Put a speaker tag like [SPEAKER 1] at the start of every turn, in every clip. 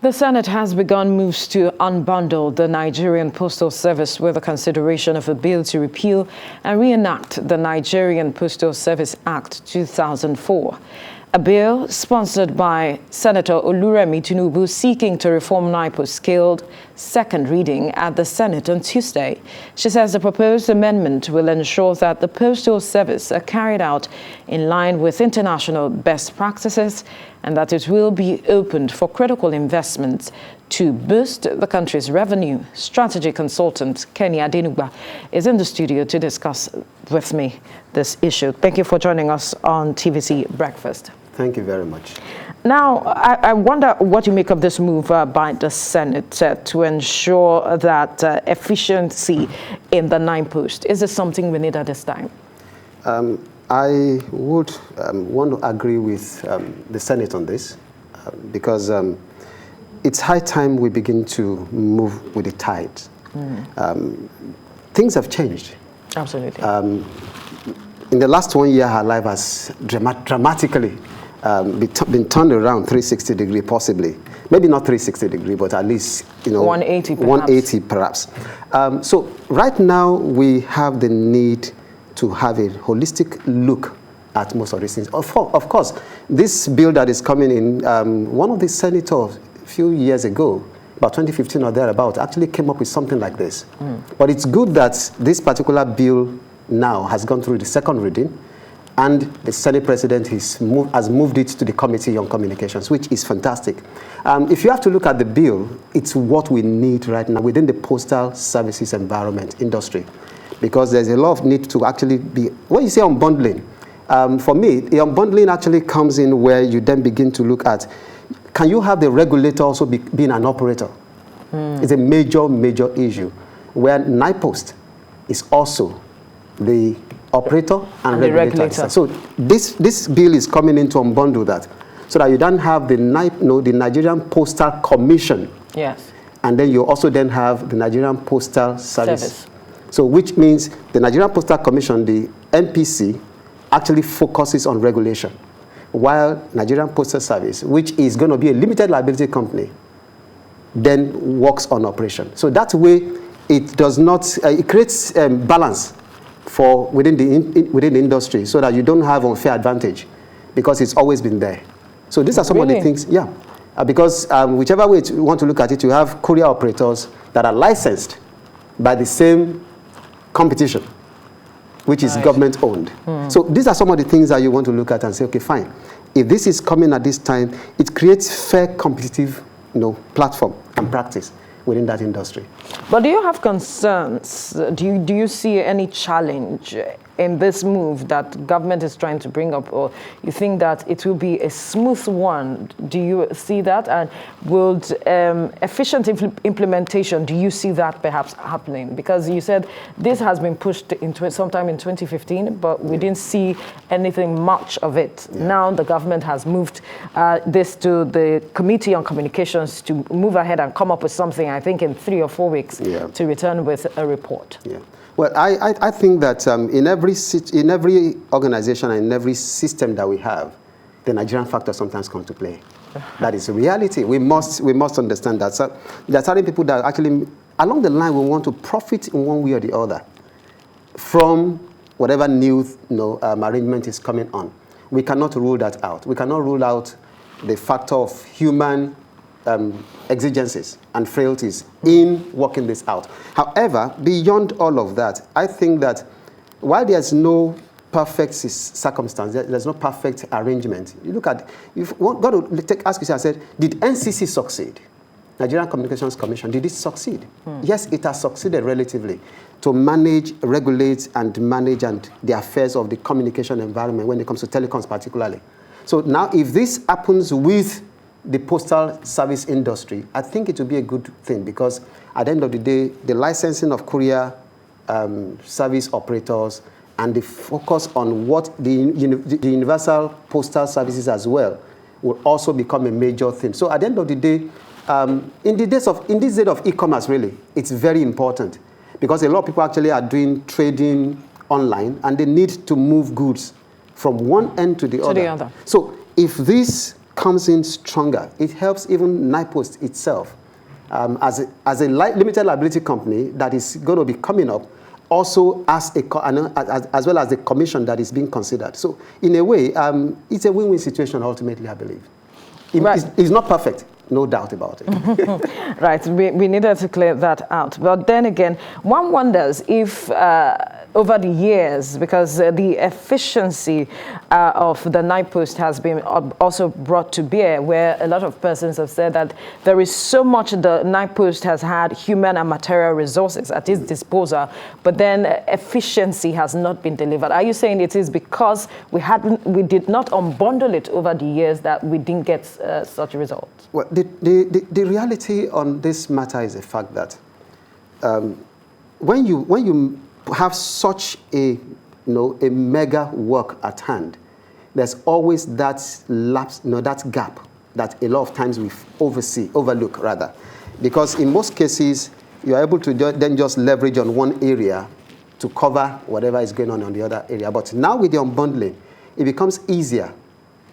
[SPEAKER 1] The Senate has begun moves to unbundle the Nigerian Postal Service with the consideration of a bill to repeal and reenact the Nigerian Postal Service Act 2004. A bill sponsored by Senator Oluremi Tinubu seeking to reform NIPOST scaled second reading at the Senate on Tuesday. She says the proposed amendment will ensure that the Postal Service are carried out in line with international best practices and that it will be opened for critical investments to boost the country's revenue. Strategy consultant Kenny Adenugba is in the studio to discuss with me this issue. Thank you for joining us on TVC Breakfast.
[SPEAKER 2] Thank you very much.
[SPEAKER 1] Now, I wonder what you make of this move by the Senate to ensure that efficiency in the NIPOST. Is this something we need at this time?
[SPEAKER 2] I would want to agree with the Senate on this because it's high time we begin to move with the tide. Things have changed.
[SPEAKER 1] Absolutely.
[SPEAKER 2] In the last 1 year, her life has dramatically been turned around 360 degree, possibly. Maybe not 360 degree, but at least
[SPEAKER 1] 180 perhaps.
[SPEAKER 2] 180 perhaps. So right now we have the need to have a holistic look at most of these things. Of course, this bill that is coming in, one of the senators a few years ago, about 2015 or thereabout, actually came up with something like this. But it's good that this particular bill now has gone through the second reading, and the Senate President has moved it to the Committee on Communications, which is fantastic. If you have to look at the bill, it's what we need right now within the postal services environment industry, because there's a lot of need to actually be, when you say unbundling, for me, the unbundling actually comes in where you then begin to look at, can you have the regulator also being an operator? It's a major issue, where NIPOST is also the operator and regulator. So this bill is coming in to unbundle that, so that you don't have the Nigerian Postal Commission.
[SPEAKER 1] Yes.
[SPEAKER 2] And then you also then have the Nigerian Postal Service. So which means the Nigerian Postal Commission, the NPC, actually focuses on regulation, while Nigerian Postal Service, which is going to be a limited liability company, then works on operation. So that way it does not, it creates balance for within the industry, so that you don't have unfair advantage, because it's always been there. So these are some of the things, because whichever way you want to look at it, you have courier operators that are licensed by the same competition, which is government owned. So these are some of the things that you want to look at and say, okay, fine. If this is coming at this time, it creates fair competitive platform and practice within that industry.
[SPEAKER 1] But do you have concerns? Do you see any challenge in this move that government is trying to bring up, or you think that it will be a smooth one? Do you see that? And will efficient implementation, do you see that perhaps happening? Because you said this has been pushed into sometime in 2015, but we didn't see anything much of it. Now the government has moved this to the Committee on Communications to move ahead and come up with something, I think in 3 or 4 weeks, to return with a report.
[SPEAKER 2] Well, I think that in every organization and in every system that we have, the Nigerian factor sometimes comes to play. That is a reality. We must understand that. So there are certain people that actually, along the line, will want to profit in one way or the other from whatever new arrangement is coming on. We cannot rule that out. We cannot rule out the factor of human exigencies and frailties in working this out. However, beyond all of that, I think that while there's no perfect circumstance, there's no perfect arrangement. You look at, you've got to ask yourself, I said, did NCC succeed? Nigerian Communications Commission, did it succeed? Yes, it has succeeded relatively to manage, regulate, and manage the affairs of the communication environment when it comes to telecoms particularly. So now if this happens with the postal service industry, I think it will be a good thing, because at the end of the day, the licensing of courier service operators and the focus on what the universal postal services as well will also become a major thing. So at the end of the day, in this day of e-commerce, really, it's very important, because a lot of people actually are doing trading online, and they need to move goods from one end to the other. So if this comes in stronger. It helps even NIPOST itself as a limited liability company that is going to be coming up, also as well as the commission that is being considered. So in a way, it's a win-win situation ultimately, I believe. It's not perfect, no doubt about it.
[SPEAKER 1] Right, we needed to clear that out. But then again, one wonders if over the years, because the efficiency of the NIPOST has been also brought to bear, where a lot of persons have said that there is so much the NIPOST has had human and material resources at its disposal, but then efficiency has not been delivered. Are you saying it is because we did not unbundle it over the years that we didn't get such results?
[SPEAKER 2] Well, the reality on this matter is the fact that when you have such a mega work at hand, there's always that lapse, that gap that a lot of times we overlook rather, because in most cases you are able to then just leverage on one area to cover whatever is going on the other area. But now with the unbundling, it becomes easier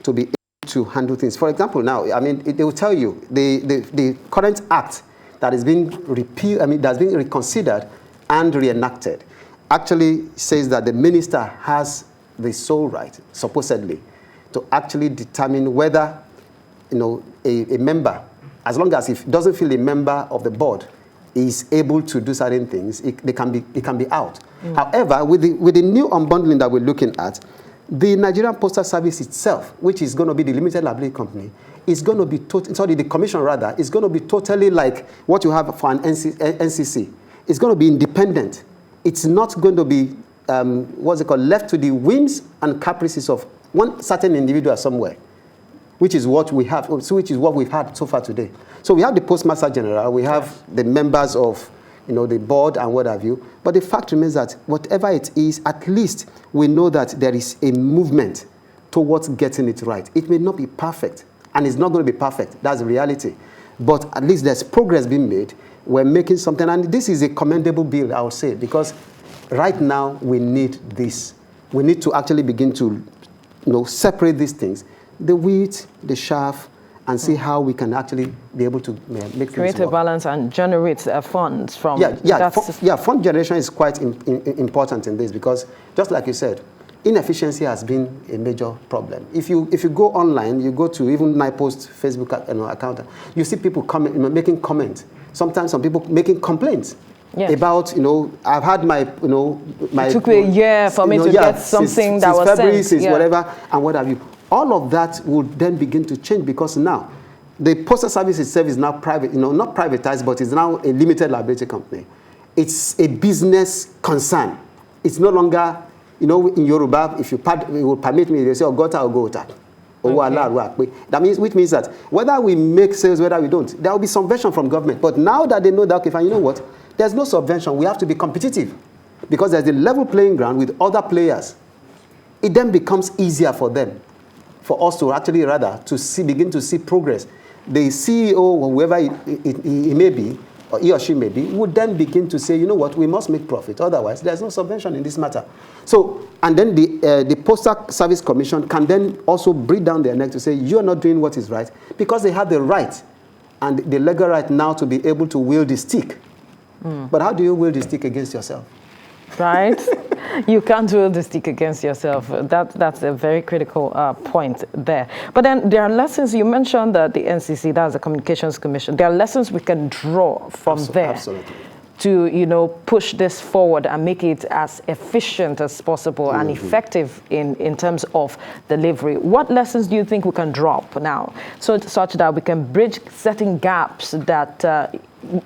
[SPEAKER 2] to be able to handle things. For example, now, I mean, they will tell you the current act that is being repealed, that's being reconsidered and reenacted, actually says that the minister has the sole right, supposedly, to actually determine whether, a member, as long as if doesn't feel a member of the board is able to do certain things, it can be out. However, with the new unbundling that we're looking at, the Nigerian Postal Service itself, which is going to be the limited liability company, is going to be the commission rather, is going to be totally like what you have for an NCC. It's going to be independent. It's not going to be, left to the whims and caprices of one certain individual somewhere, which is what we have, which is what we've had so far today. So we have the Postmaster General, we have the members of, the board and what have you. But the fact remains that whatever it is, at least we know that there is a movement towards getting it right. It may not be perfect, and it's not going to be perfect. That's the reality. But at least there's progress being made. We're making something, and this is a commendable bill, I would say, because right now we need this. We need to actually begin to, separate these things, the wheat, the chaff, and see how we can actually be able to make things
[SPEAKER 1] create a
[SPEAKER 2] work.
[SPEAKER 1] balance and generate funds from.
[SPEAKER 2] Fund generation is quite important in this, because just like you said, inefficiency has been a major problem. If you go online, you go to even NIPOST Facebook account, you see people making comments. Sometimes some people making complaints about, I've had my, my. It
[SPEAKER 1] took me a year for me to get something that was
[SPEAKER 2] February,
[SPEAKER 1] sent.
[SPEAKER 2] Since whatever, and what have you. All of that will then begin to change, because now the Postal Service itself is now private, not privatized, but it's now a limited liability company. It's a business concern. It's no longer, in Yoruba, if you will permit me, they say, Ogota or Gota. Okay. That means, which means that whether we make sales, whether we don't, there will be subvention from government. But now that they know that, okay, fine, you know what? There's no subvention. We have to be competitive, because there's a level playing ground with other players. It then becomes easier for them, for us to actually begin to see progress. The CEO, or whoever he may be, or he or she may be, would then begin to say, you know what, we must make profit. Otherwise, there's no subvention in this matter. So, and then the Postal Service Commission can then also breathe down their neck to say, you're not doing what is right, because they have the right and the legal right now to be able to wield the stick. But how do you wield the stick against yourself?
[SPEAKER 1] Right? You can't wield the stick against yourself. That's a very critical point there. But then there are lessons. You mentioned that the NCC, that's the Communications Commission. There are lessons we can draw from there.
[SPEAKER 2] Absolutely.
[SPEAKER 1] To push this forward and make it as efficient as possible and effective in terms of delivery. What lessons do you think we can drop now, such that we can bridge certain gaps that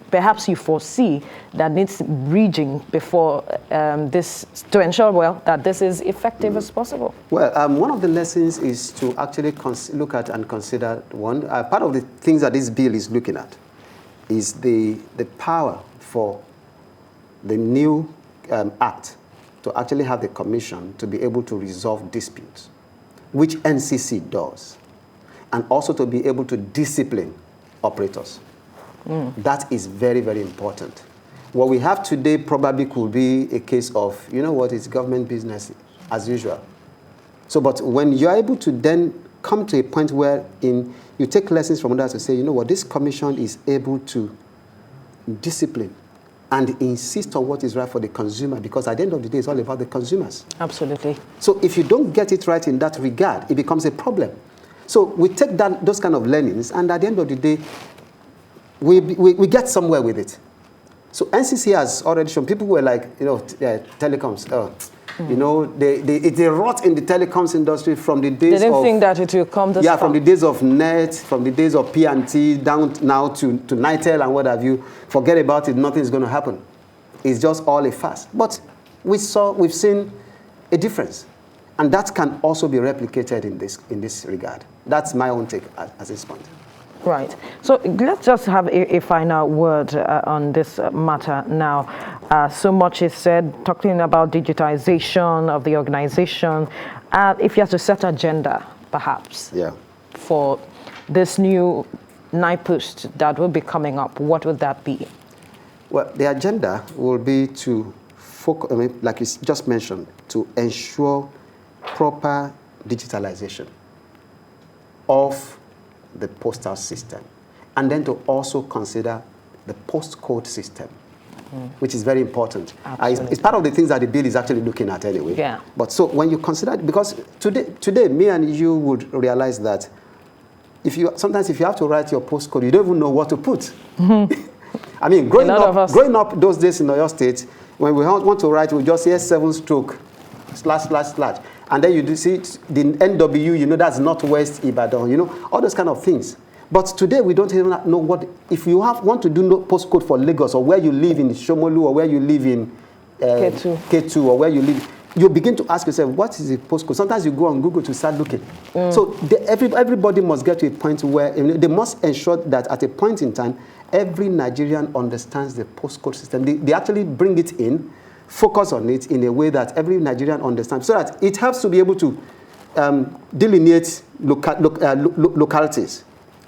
[SPEAKER 1] perhaps you foresee that needs bridging before this, to ensure that this is effective as possible? Well,
[SPEAKER 2] one of the lessons is to actually look at and consider one. Part of the things that this bill is looking at is the power for the new act to actually have the commission to be able to resolve disputes, which NCC does, and also to be able to discipline operators. That is very, very important. What we have today probably could be a case of, it's government business as usual. So, but when you're able to then come to a point where you take lessons from others to say, you know what, this commission is able to discipline and insist on what is right for the consumer, because at the end of the day, it's all about the consumers.
[SPEAKER 1] Absolutely.
[SPEAKER 2] So if you don't get it right in that regard, it becomes a problem. So we take those kind of learnings, and at the end of the day, we get somewhere with it. So NCC has already shown, people were like, you know, telecoms, you know, they rot in the telecoms industry from the days of... They didn't
[SPEAKER 1] think that it will come this far.
[SPEAKER 2] From the days of NET, from the days of P&T, down now to NITEL and what have you. Forget about it, nothing's going to happen. It's just all a farce. But we've seen a difference. And that can also be replicated in this regard. That's my own take at this point.
[SPEAKER 1] Right. So let's just have a final word on this matter now. So much is said, talking about digitization of the organization. If you have to set agenda, perhaps, for this new NIPOST that will be coming up, what would that be?
[SPEAKER 2] Well, the agenda will be to focus, like you just mentioned, to ensure proper digitalization of the postal system, and then to also consider the postcode system, which is very important. It's part of the things that the bill is actually looking at anyway.
[SPEAKER 1] Yeah.
[SPEAKER 2] But so when you consider, because today me and you would realize that sometimes if you have to write your postcode, you don't even know what to put. I mean, growing up those days in Oyo State, when we want to write, we just say 7// and then you do see the NW, you know, that's Northwest Ibadan, you know, all those kind of things. But today we don't even know what, if you want to do no postcode for Lagos, or where you live in Shomolu, or where you live in K2, or where you live, you begin to ask yourself, what is the postcode? Sometimes you go on Google to start looking. So everybody must get to a point where they must ensure that at a point in time, every Nigerian understands the postcode system. They actually bring it in, focus on it in a way that every Nigerian understands, so that it helps to be able to delineate localities.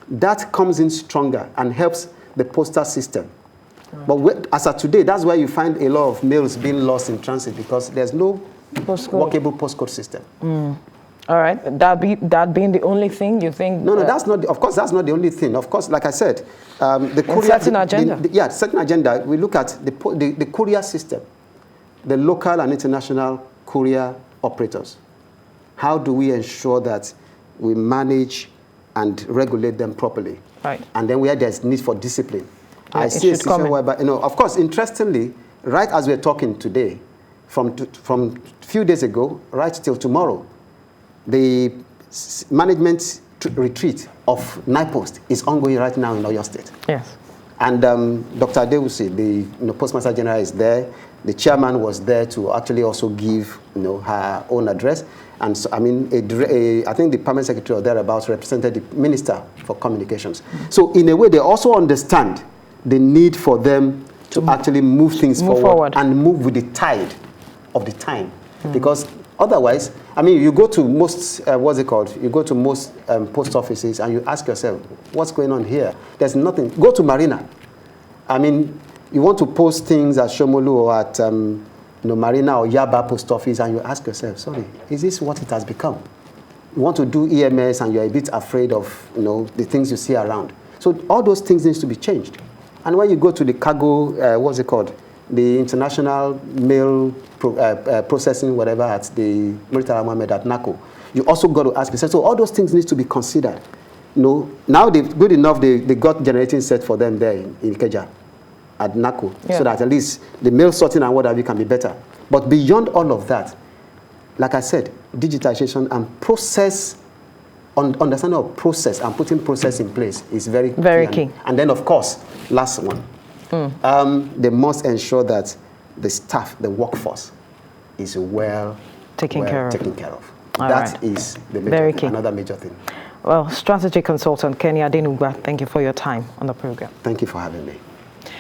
[SPEAKER 2] That comes in stronger and helps the postal system. But as of today, that's why you find a lot of mails being lost in transit, because there's no workable postcode system.
[SPEAKER 1] All right, that being the only thing you think?
[SPEAKER 2] No, that's not. Of course, that's not the only thing. Of course, like I said, the courier
[SPEAKER 1] certain agenda.
[SPEAKER 2] Certain agenda. We look at the courier system, the local and international courier operators. How do we ensure that we manage and regulate them properly?
[SPEAKER 1] Right.
[SPEAKER 2] And then where there's need for discipline.
[SPEAKER 1] Yeah,
[SPEAKER 2] I see a situation whereby, of course, interestingly, right as we're talking today, from a few days ago, right till tomorrow, the management retreat of NIPOST is ongoing right now in Oyo State.
[SPEAKER 1] Yes.
[SPEAKER 2] And Dr. Adewusi, the Postmaster General, is there. The chairman was there to actually also give her own address. And so, I mean, I think the permanent secretary or thereabouts represented the Minister for Communications. So in a way, they also understand the need for them to actually move things forward and move with the tide of the time. Because otherwise, I mean, you go to most, you go to most post offices and you ask yourself, what's going on here? There's nothing. Go to Marina. I mean, you want to post things at Shomolu or at Marina or Yaba post office, and you ask yourself, sorry, is this what it has become? You want to do EMS and you're a bit afraid of the things you see around. So all those things need to be changed. And when you go to the cargo, the international mail processing, whatever, at the Murtala Mohammed at NACO, you also got to ask yourself, so all those things need to be considered. Now good enough, they got generating set for them there in Ikeja at NACO, so that at least the mail sorting and whatever can be better. But beyond all of that, like I said, digitization and process, understanding of process and putting process in place is very key. And then, of course, last one, they must ensure that the staff, the workforce, is well taken care of. That is the another major thing.
[SPEAKER 1] Well, strategy consultant Kenny Adenugba, thank you for your time on the program.
[SPEAKER 2] Thank you for having me.